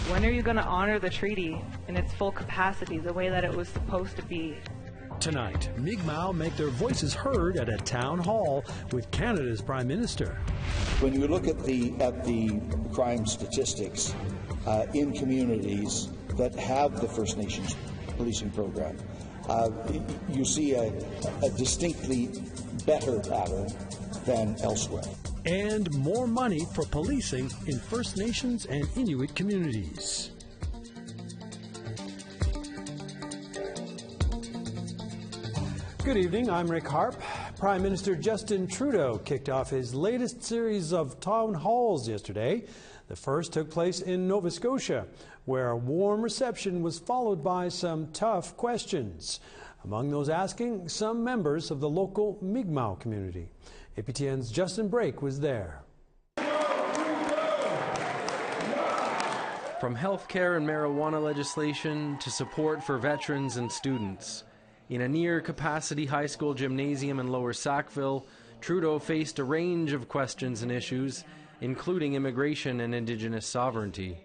When are you going to honor the treaty in its full capacity, the way that it was supposed to be? Tonight, Mi'kmaq make their voices heard at a town hall with Canada's Prime Minister. When you look at the crime statistics in communities that have the First Nations policing program, you see a distinctly better pattern than elsewhere. And more money for policing in First Nations and Inuit communities. Good evening, I'm Rick Harp. Prime Minister Justin Trudeau kicked off his latest series of town halls yesterday. The first took place in Nova Scotia, where a warm reception was followed by some tough questions. Among those asking, some members of the local Mi'kmaq community. APTN's Justin Brake was there. From healthcare and marijuana legislation to support for veterans and students. In a near-capacity high school gymnasium in Lower Sackville, Trudeau faced a range of questions and issues, including immigration and Indigenous sovereignty.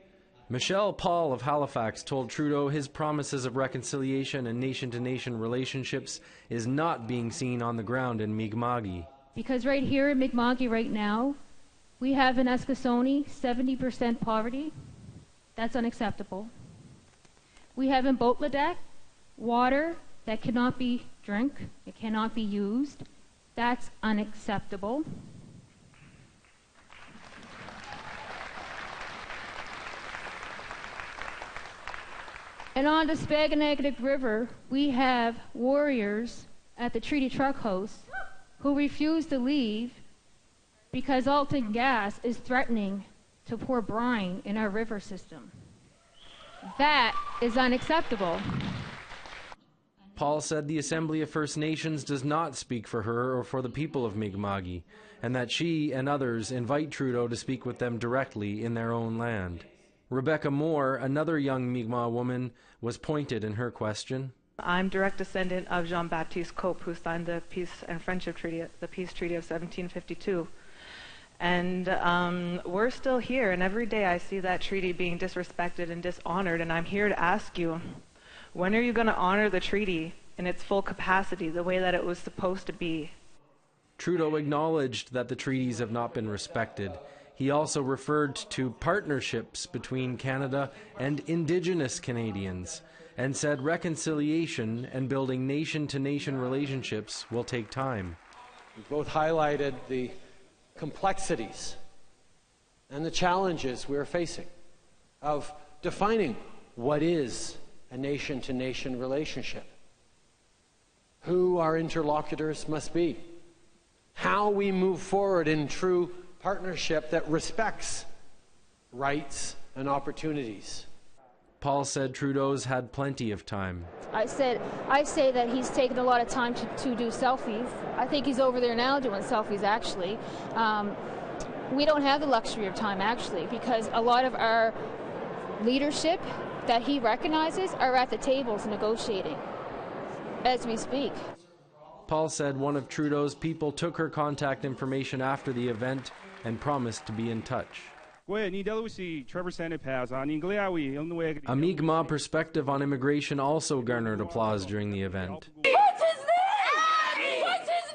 Michelle Paul of Halifax told Trudeau his promises of reconciliation and nation-to-nation relationships is not being seen on the ground in Mi'kmaq. Because right here in Mi'kmaq right now, we have in Eskasoni 70% poverty. That's unacceptable. We have in Boatledeck water that cannot be drunk, it cannot be used. That's unacceptable. And on the Spaganagadic River, we have warriors at the Treaty Truck House who refuse to leave because Alton Gas is threatening to pour brine in our river system. That is unacceptable. Paul said the Assembly of First Nations does not speak for her or for the people of Mi'kmaq, and that she and others invite Trudeau to speak with them directly in their own land. Rebecca Moore, another young Mi'kmaq woman, was pointed in her question. I'm direct descendant of Jean-Baptiste Cope, who signed the Peace and Friendship Treaty, the Peace Treaty of 1752. And we're still here, and every day I see that treaty being disrespected and dishonored, and I'm here to ask you, when are you going to honor the treaty in its full capacity, the way that it was supposed to be? Trudeau acknowledged that the treaties have not been respected. He also referred to partnerships between Canada and Indigenous Canadians and said reconciliation and building nation-to-nation relationships will take time. We both highlighted the complexities and the challenges we're facing of defining what is a nation-to-nation relationship, who our interlocutors must be, how we move forward in true partnership that respects rights and opportunities. Paul said Trudeau's had plenty of time. I say that he's taken a lot of time to do selfies. I think he's over there now doing selfies, actually. We don't have the luxury of time, actually, because a lot of our leadership that he recognizes are at the tables negotiating as we speak. Paul said one of Trudeau's people took her contact information after the event and promised to be in touch. A Mi'kmaq perspective on immigration also garnered applause during the event. What's his name? What's his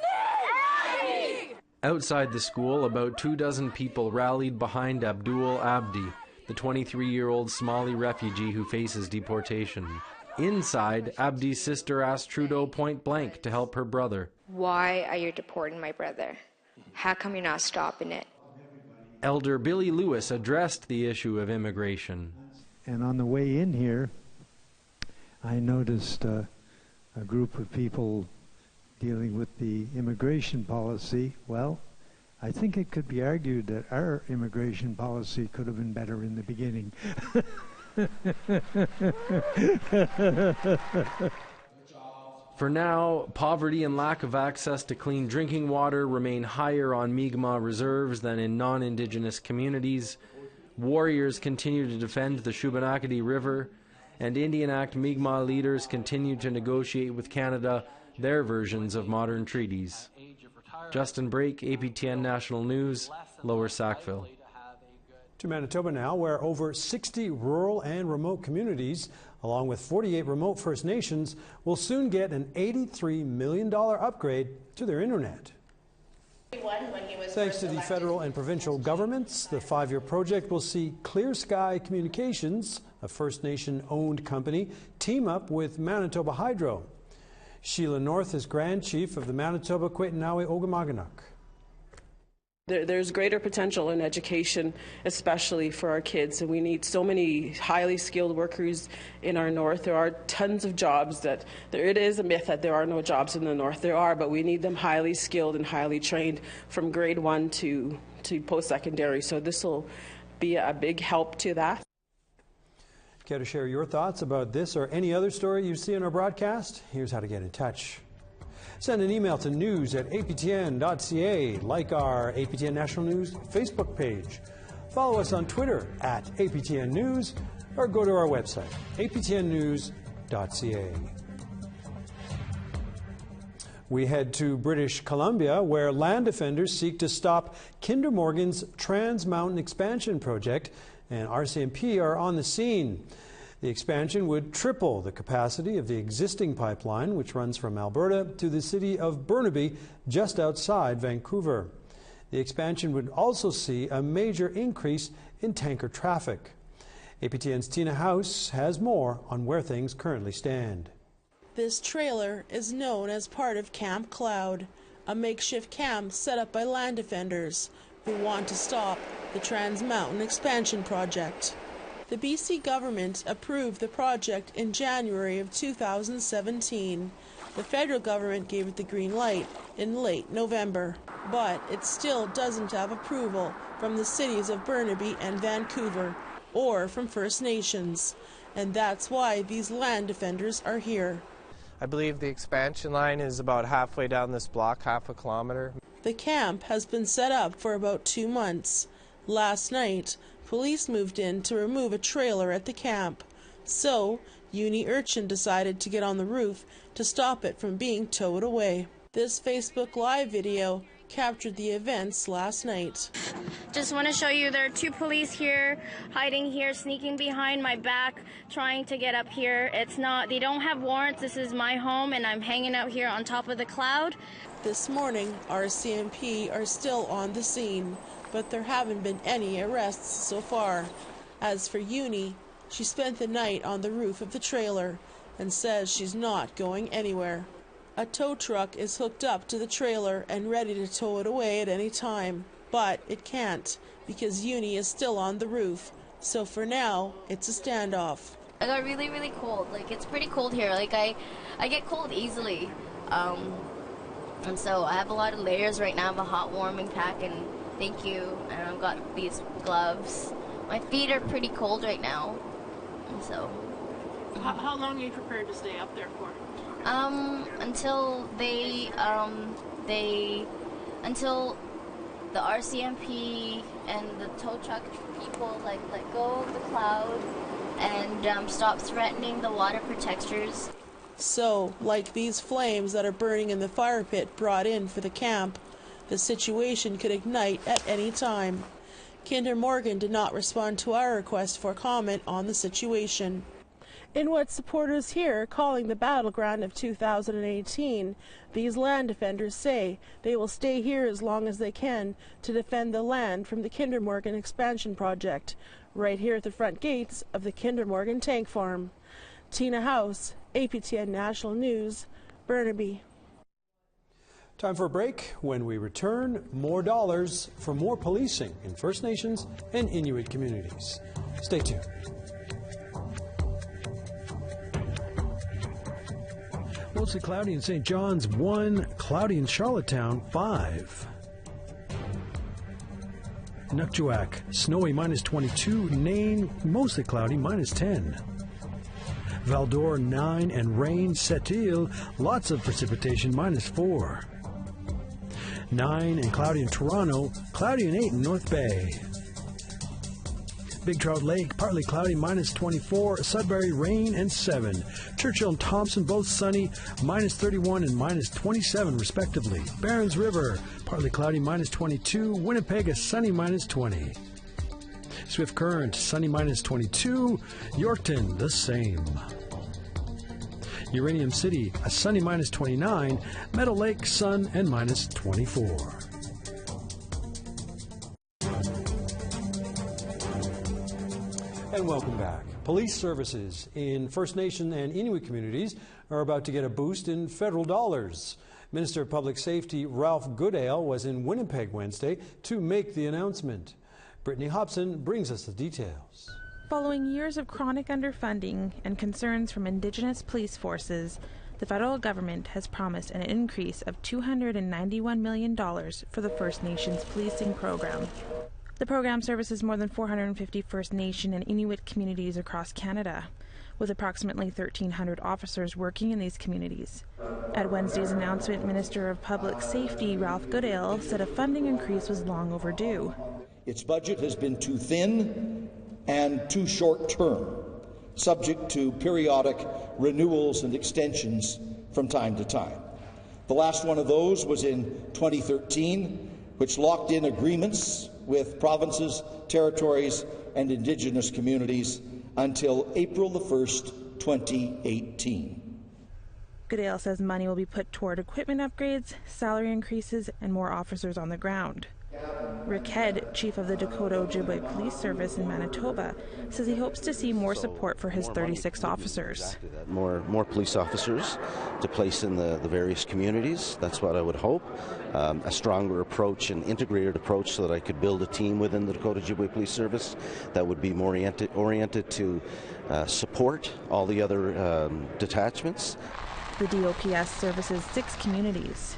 name? Outside the school, about 24 people rallied behind Abdul Abdi, the 23-year-old Somali refugee who faces deportation. Inside, Abdi's sister asked Trudeau point blank to help her brother. Why are you deporting my brother? How come you're not stopping it? Elder Billy Lewis addressed the issue of immigration. And on the way in here, I noticed a group of people dealing with the immigration policy. Well, I think it could be argued that our immigration policy could have been better in the beginning. For now, poverty and lack of access to clean drinking water remain higher on Mi'kmaq reserves than in non-Indigenous communities. Warriors continue to defend the Shubenacadie River, and Indian Act Mi'kmaq leaders continue to negotiate with Canada their versions of modern treaties. Justin Brake, APTN National News, Lower Sackville. To Manitoba now, where over 60 rural and remote communities, along with 48 remote First Nations, will soon get an $83 million upgrade to their internet. Thanks to the federal and provincial governments, the 5-year project will see Clear Sky Communications, a First Nation-owned company, team up with Manitoba Hydro. Sheila North is Grand Chief of the Manitoba Kwetenawi Ogamaganuk. There's greater potential in education, especially for our kids, and we need so many highly skilled workers in our north. There are tons of jobs it is a myth that there are no jobs in the north. There are, but we need them highly skilled and highly trained from grade 1 to post-secondary. So this will be a big help to that. Care to share your thoughts about this or any other story you see in our broadcast? Here's how to get in touch. Send an email to news@aptn.ca, like our APTN National News Facebook page. Follow us on Twitter @APTN News, or go to our website, aptnnews.ca. We head to British Columbia, where land defenders seek to stop Kinder Morgan's Trans Mountain expansion project, and RCMP are on the scene. The expansion would triple the capacity of the existing pipeline, which runs from Alberta to the city of Burnaby, just outside Vancouver. The expansion would also see a major increase in tanker traffic. APTN's Tina House has more on where things currently stand. This trailer is known as part of Camp Cloud, a makeshift camp set up by land defenders who want to stop the Trans Mountain expansion project. The BC government approved the project in January of 2017. The federal government gave it the green light in late November, but it still doesn't have approval from the cities of Burnaby and Vancouver or from First Nations, and that's why these land defenders are here. I believe the expansion line is about halfway down this block, half a kilometer. The camp has been set up for about 2 months. Last night, police moved in to remove a trailer at the camp. So, Uni Urchin decided to get on the roof to stop it from being towed away. This Facebook Live video captured the events last night. Just want to show you there are 2 police here, hiding here, sneaking behind my back, trying to get up here. They don't have warrants. This is my home and I'm hanging out here on top of the cloud. This morning, RCMP are still on the scene, but there haven't been any arrests so far. As for Uni, she spent the night on the roof of the trailer and says she's not going anywhere. A tow truck is hooked up to the trailer and ready to tow it away at any time, but it can't because Uni is still on the roof. So for now, it's a standoff. I got really, really cold. It's pretty cold here. I get cold easily. And so I have a lot of layers right now. I have a hot warming pack, and thank you. And I've got these gloves. My feet are pretty cold right now. And so. How long are you prepared to stay up there for? Until until the RCMP and the tow truck people let go of the cloud and stop threatening the water protectors. So, like these flames that are burning in the fire pit brought in for the camp, the situation could ignite at any time. Kinder Morgan did not respond to our request for comment on the situation. In what supporters here are calling the battleground of 2018, these land defenders say they will stay here as long as they can to defend the land from the Kinder Morgan expansion project, right here at the front gates of the Kinder Morgan tank farm. Tina House, APTN National News, Burnaby. Time for a break. When we return, more dollars for more policing in First Nations and Inuit communities. Stay tuned. Mostly cloudy in St. John's, 1. Cloudy in Charlottetown, 5. Nukjuak, snowy, -22. Nain, mostly cloudy, -10. Val-d'Or, 9, and rain. Sept-Îles, lots of precipitation, -4. 9 and cloudy in Toronto, cloudy and 8 in North Bay. Big Trout Lake, partly cloudy, -24. Sudbury, rain and 7. Churchill and Thompson, both sunny, -31 and -27 respectively. Barons River, partly cloudy, -22. Winnipeg, a sunny, -20. Swift Current, sunny -22. Yorkton, the same. Uranium City, a sunny -29. Meadow Lake, sun and -24. And welcome back. Police services in First Nation and Inuit communities are about to get a boost in federal dollars. Minister of Public Safety Ralph Goodale was in Winnipeg Wednesday to make the announcement. Brittany Hobson brings us the details. Following years of chronic underfunding and concerns from Indigenous police forces, the federal government has promised an increase of $291 million for the First Nations policing program. The program services more than 450 First Nation and Inuit communities across Canada, with approximately 1,300 officers working in these communities. At Wednesday's announcement, Minister of Public Safety Ralph Goodale said a funding increase was long overdue. Its budget has been too thin and too short-term, subject to periodic renewals and extensions from time to time. The last one of those was in 2013, which locked in agreements with provinces, territories, and Indigenous communities until April the 1st, 2018. Goodale says money will be put toward equipment upgrades, salary increases, and more officers on the ground. Rick Head, chief of the Dakota Ojibwe Police Service in Manitoba, says he hopes to see more support for his 36 officers. More police officers to place in the various communities. That's what I would hope. A stronger approach, an integrated approach, so that I could build a team within the Dakota Ojibwe Police Service that would be more oriented to support all the other detachments. The DOPS services 6 communities.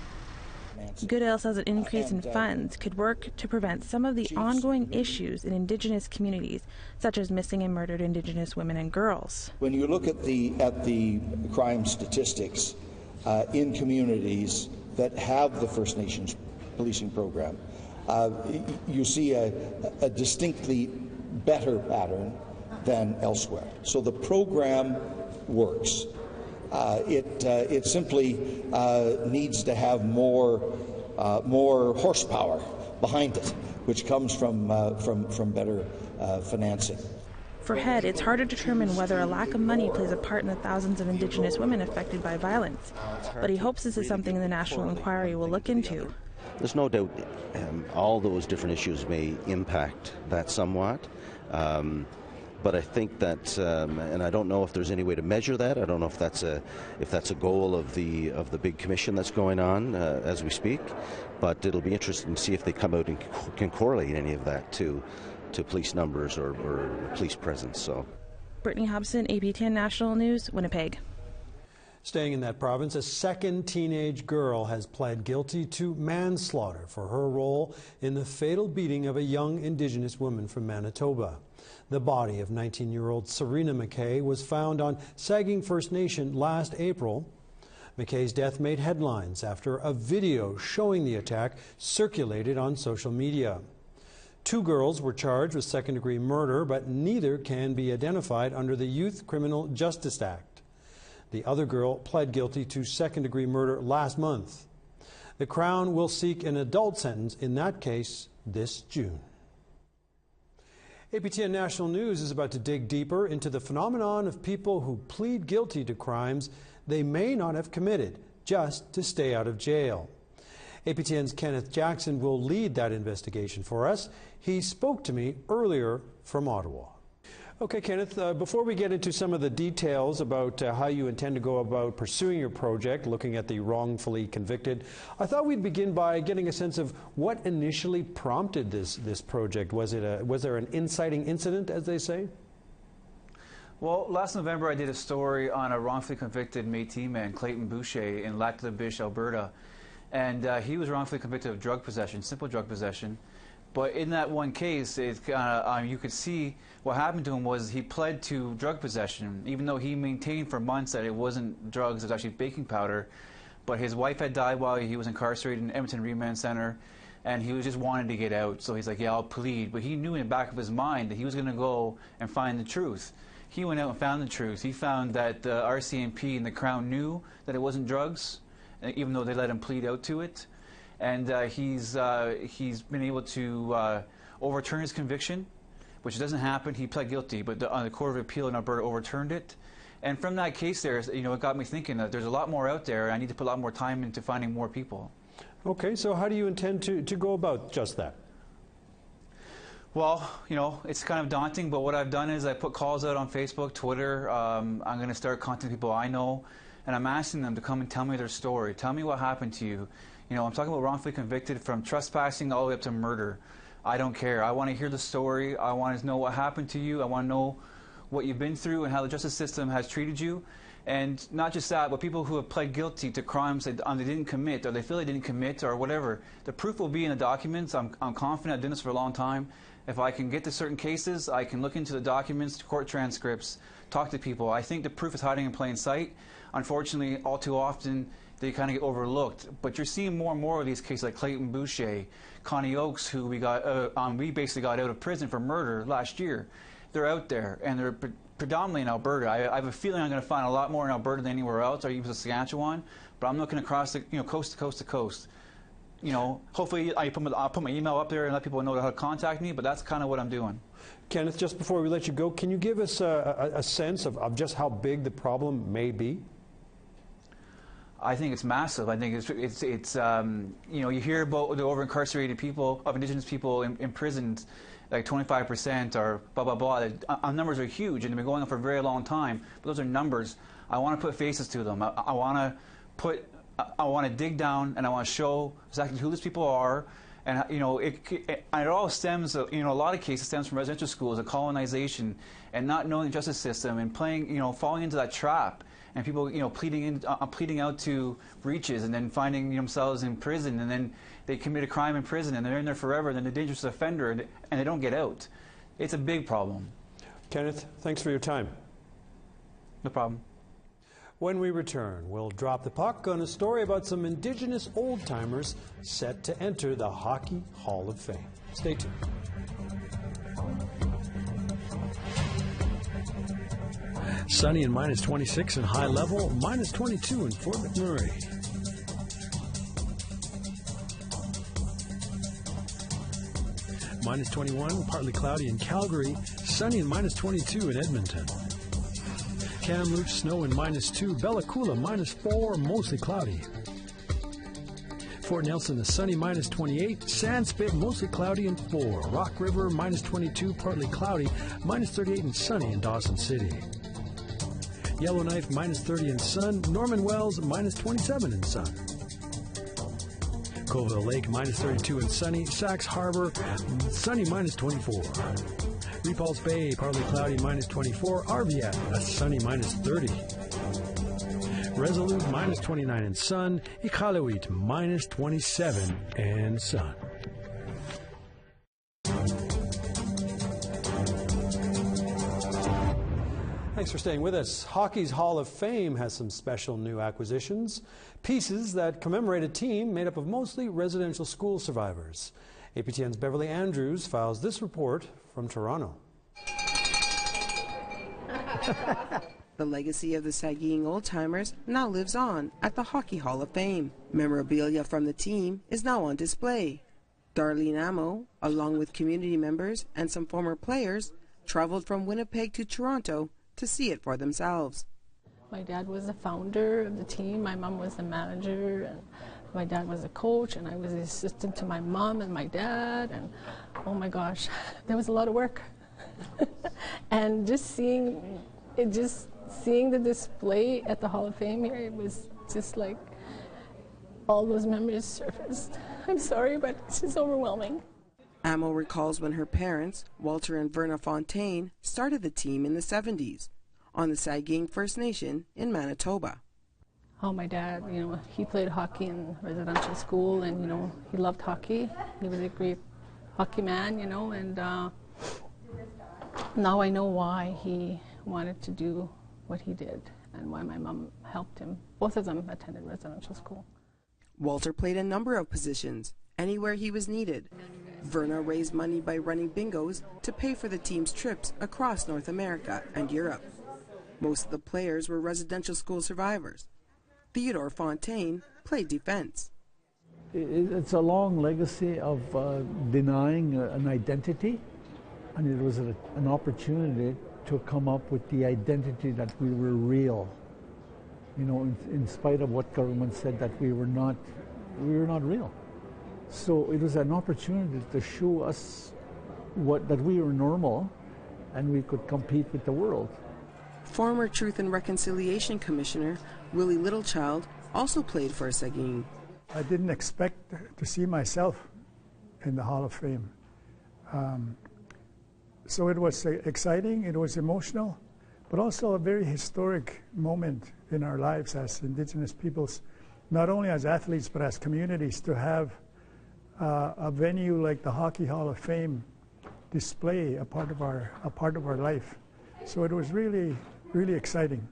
Goodale says an increase in funds could work to prevent some of the ongoing issues in Indigenous communities, such as missing and murdered Indigenous women and girls. When you look at the crime statistics in communities that have the First Nations policing program, you see a distinctly better pattern than elsewhere. So the program works. It simply needs to have more horsepower behind it, which comes from better financing. For Head, it's hard to determine whether a lack of money plays a part in the thousands of Indigenous women affected by violence, but he hopes this is something the National Inquiry will look into. There's no doubt all those different issues may impact that somewhat. But I think that, and I don't know if there's any way to measure that. I don't know if that's a goal of the big commission that's going on as we speak. But it'll be interesting to see if they come out and can correlate any of that to police numbers or police presence. So, Brittany Hobson, APTN National News, Winnipeg. Staying in that province, a second teenage girl has pled guilty to manslaughter for her role in the fatal beating of a young Indigenous woman from Manitoba. The body of 19-year-old Serena McKay was found on Sagging First Nation last April. McKay's death made headlines after a video showing the attack circulated on social media. 2 girls were charged with second-degree murder, but neither can be identified under the Youth Criminal Justice Act. The other girl pled guilty to second-degree murder last month. The Crown will seek an adult sentence in that case this June. APTN National News is about to dig deeper into the phenomenon of people who plead guilty to crimes they may not have committed just to stay out of jail. APTN's Kenneth Jackson will lead that investigation for us. He spoke to me earlier from Ottawa. Okay, Kenneth, before we get into some of the details about how you intend to go about pursuing your project, looking at the wrongfully convicted, I thought we'd begin by getting a sense of what initially prompted this project. Was there an inciting incident, as they say? Well, last November I did a story on a wrongfully convicted Métis man, Clayton Boucher, in Lac-la-Biche, Alberta. And he was wrongfully convicted of drug possession, simple drug possession. But in that one case, you could see what happened to him was he pled to drug possession, even though he maintained for months that it wasn't drugs, it was actually baking powder. But his wife had died while he was incarcerated in Edmonton Remand Center, and he was just wanted to get out. So he's like, yeah, I'll plead. But he knew in the back of his mind that he was going to go and find the truth. He went out and found the truth. He found that the RCMP and the Crown knew that it wasn't drugs, even though they let him plead out to it. And he's been able to overturn his conviction which doesn't happen. He pled guilty, but the Court of Appeal in Alberta overturned it. And from that case there, you know, it got me thinking that there's a lot more out there. I need to put a lot more time into finding more people. Okay, so how do you intend to go about just that? Well, you know, it's kind of daunting, but what I've done is I put calls out on Facebook, Twitter. I'm going to start contacting people I know, and I'm asking them to come and tell me their story. Tell me what happened to you. You know, I'm talking about wrongfully convicted from trespassing all the way up to murder. I don't care. I want to hear the story. I want to know what happened to you. I want to know what you've been through and how the justice system has treated you. And not just that, but people who have pled guilty to crimes that they didn't commit, or they feel they didn't commit, or whatever. The proof will be in the documents. I'm confident. I've done this for a long time. If I can get to certain cases, I can look into the documents, court transcripts, talk to people. I think the proof is hiding in plain sight. Unfortunately, all too often, they kind of get overlooked. But you're seeing more and more of these cases, like Clayton Boucher, Connie Oakes, who we basically got out of prison for murder last year. They're out there, and they're predominantly in Alberta. I have a feeling I'm going to find a lot more in Alberta than anywhere else, or even Saskatchewan. But I'm looking across the, coast to coast to coast. You know, hopefully I'll put my email up there and let people know how to contact me, but that's kind of what I'm doing. Kenneth, just before we let you go, can you give us a sense of just how big the problem may be? I think it's massive. I think it's you know, you hear about the over-incarcerated people, of Indigenous people in prisons, like 25% or blah, blah, blah. Our numbers are huge, and they've been going on for a very long time. But those are numbers. I want to put faces to them. I want to dig down, and I want to show exactly who these people are. And, you know, it all stems, you know, a lot of cases stems from residential schools, and colonization, and not knowing the justice system, and playing, you know, falling into that trap. And people, you know, pleading out to breaches, and then finding themselves in prison, and then they commit a crime in prison, and they're in there forever, and they're a dangerous offender, and they don't get out. It's a big problem. Kenneth, thanks for your time. No problem. When we return, we'll drop the puck on a story about some Indigenous old-timers set to enter the Hockey Hall of Fame. Stay tuned. Sunny and minus 26 in High Level, minus 22 in Fort McMurray. Minus 21, partly cloudy in Calgary, sunny and minus 22 in Edmonton. Kamloops, snow and minus 2, Bella Coola, minus 4, mostly cloudy. Fort Nelson, a sunny minus 28, Sandspit, mostly cloudy and 4. Rock River, minus 22, partly cloudy, minus 38 and sunny in Dawson City. Yellowknife, minus 30 in sun. Norman Wells, minus 27 in sun. Colville Lake, minus 32 and sunny. Sax Harbor, sunny, minus 24. Repulse Bay, partly cloudy, minus 24. Arviat, a sunny, minus 30. Resolute, minus 29 and sun. Iqaluit, minus 27 and sun. Thanks for staying with us. Hockey's Hall of Fame has some special new acquisitions, pieces that commemorate a team made up of mostly residential school survivors. APTN's Beverly Andrews files this report from Toronto. The legacy of the Saugeen Old-Timers now lives on at the Hockey Hall of Fame. Memorabilia from the team is now on display. Darlene Amo, along with community members and some former players, traveled from Winnipeg to Toronto to see it for themselves. My dad was the founder of the team, my mom was the manager, and my dad was a coach, and I was the assistant to my mom and my dad, and oh my gosh, there was a lot of work. And just seeing the display at the Hall of Fame here, it was just like all those memories surfaced. I'm sorry, but it's just overwhelming. Amo recalls when her parents, Walter and Verna Fontaine, started the team in the 70s on the Saugeen First Nation in Manitoba. Oh, my dad, you know, he played hockey in residential school, and, you know, he loved hockey. He was a great hockey man, you know, and now I know why he wanted to do what he did and why my mom helped him. Both of them attended residential school. Walter played a number of positions, anywhere he was needed. Verna raised money by running bingos to pay for the team's trips across North America and Europe. Most of the players were residential school survivors. Theodore Fontaine played defense. It's a long legacy of denying an identity and it was an opportunity to come up with the identity that we were real. You know, in spite of what government said that we were not real. So it was an opportunity to show us that we were normal and we could compete with the world. Former Truth and Reconciliation Commissioner Willie Littlechild also played for Seguin. I didn't expect to see myself in the Hall of Fame. So it was exciting, it was emotional, but also a very historic moment in our lives as Indigenous peoples, not only as athletes but as communities, to have a venue like the Hockey Hall of Fame display a part of our life. So it was really, really exciting.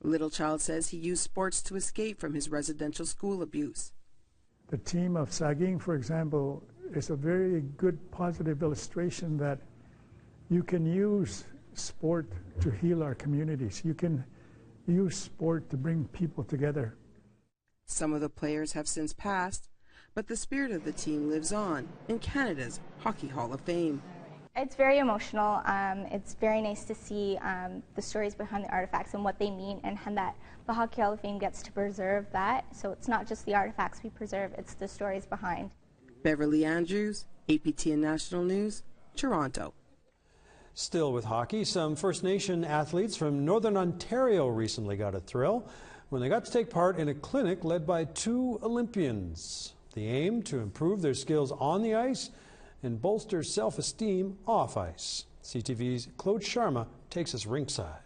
Littlechild says he used sports to escape from his residential school abuse. The team of Saging, for example, is a very good positive illustration that you can use sport to heal our communities. You can use sport to bring people together. Some of the players have since passed, but the spirit of the team lives on in Canada's Hockey Hall of Fame. It's very emotional. It's very nice to see the stories behind the artifacts and what they mean, and that the Hockey Hall of Fame gets to preserve that. So it's not just the artifacts we preserve, it's the stories behind. Beverly Andrews, APTN National News, Toronto. Still with hockey, some First Nation athletes from Northern Ontario recently got a thrill when they got to take part in a clinic led by 2 Olympians. The aim to improve their skills on the ice and bolster self-esteem off ice. CTV's Claude Sharma takes us ringside.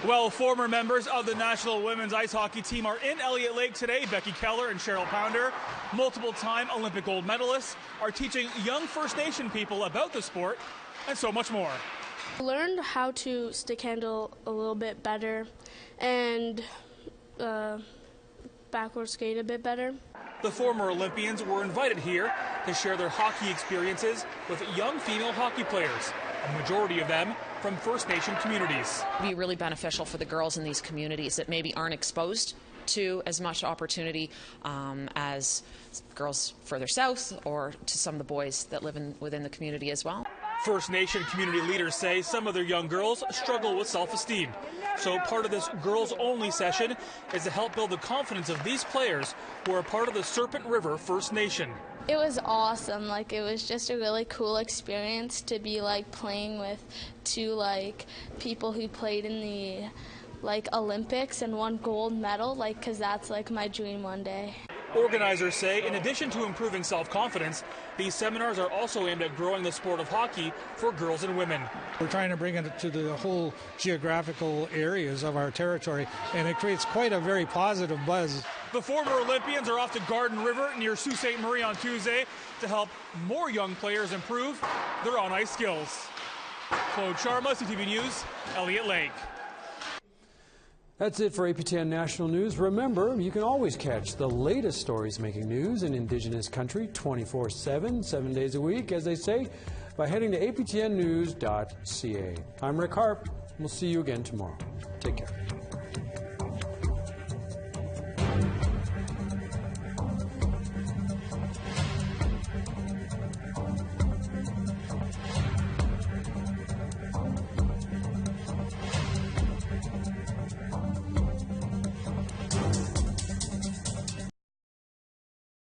Well, former members of the national women's ice hockey team are in Elliott Lake today. Becky Keller and Cheryl Pounder, multiple-time Olympic gold medalists, are teaching young First Nation people about the sport and so much more. I learned how to stick handle a little bit better and backward skate a bit better. The former Olympians were invited here to share their hockey experiences with young female hockey players, a majority of them from First Nation communities. It would be really beneficial for the girls in these communities that maybe aren't exposed to as much opportunity as girls further south, or to some of the boys that live within the community as well. First Nation community leaders say some of their young girls struggle with self-esteem. So part of this girls-only session is to help build the confidence of these players who are part of the Serpent River First Nation. It was awesome. It was just a really cool experience to be playing with 2 people who played in the Olympics and won gold medal, because that's my dream one day. Organizers say in addition to improving self-confidence, these seminars are also aimed at growing the sport of hockey for girls and women. We're trying to bring it to the whole geographical areas of our territory, and it creates quite a very positive buzz. The former Olympians are off to Garden River near Sault Ste. Marie on Tuesday to help more young players improve their on-ice skills. Claude Sharma, CTV News, Elliott Lake. That's it for APTN National News. Remember, you can always catch the latest stories making news in Indigenous country 24/7, 7 days a week, as they say, by heading to aptnnews.ca. I'm Rick Harp. We'll see you again tomorrow. Take care.